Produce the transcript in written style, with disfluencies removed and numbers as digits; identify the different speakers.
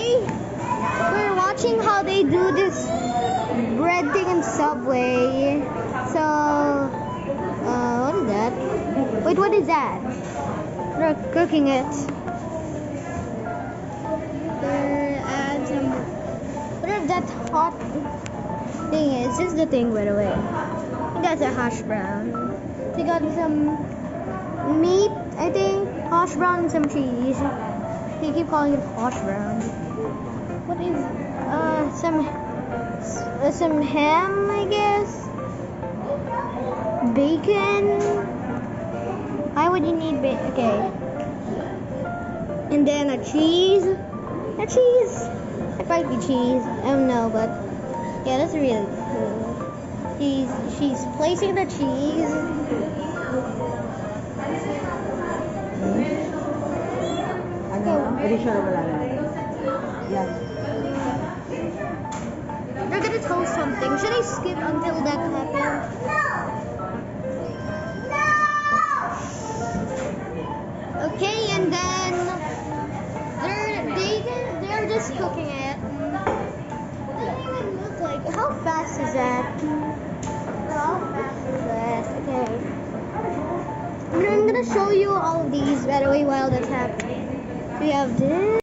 Speaker 1: way, we're watching how they do this bread thing in Subway. So, what is that? Wait, what is that? They're cooking it. They're add some. Whatever that hot thing is. This is the thing, by the way. I think that's a hash brown. They got some meat, I think, hash brown and some cheese. They keep calling it hash brown. What is some ham, I guess. Bacon. Why would you need bacon? Okay. And then a cheese. A cheese. It might be cheese. I don't know, but yeah, that's really cool. She's placing the cheese.
Speaker 2: Pretty sure wala na. Yeah.
Speaker 1: They're gonna toast something. Should I skip until that happens? Okay, and then they're just cooking it. Doesn't even look like. How fast is that? How fast is that? Okay. I'm gonna show you all of these, by the way, while that's happening. We have this.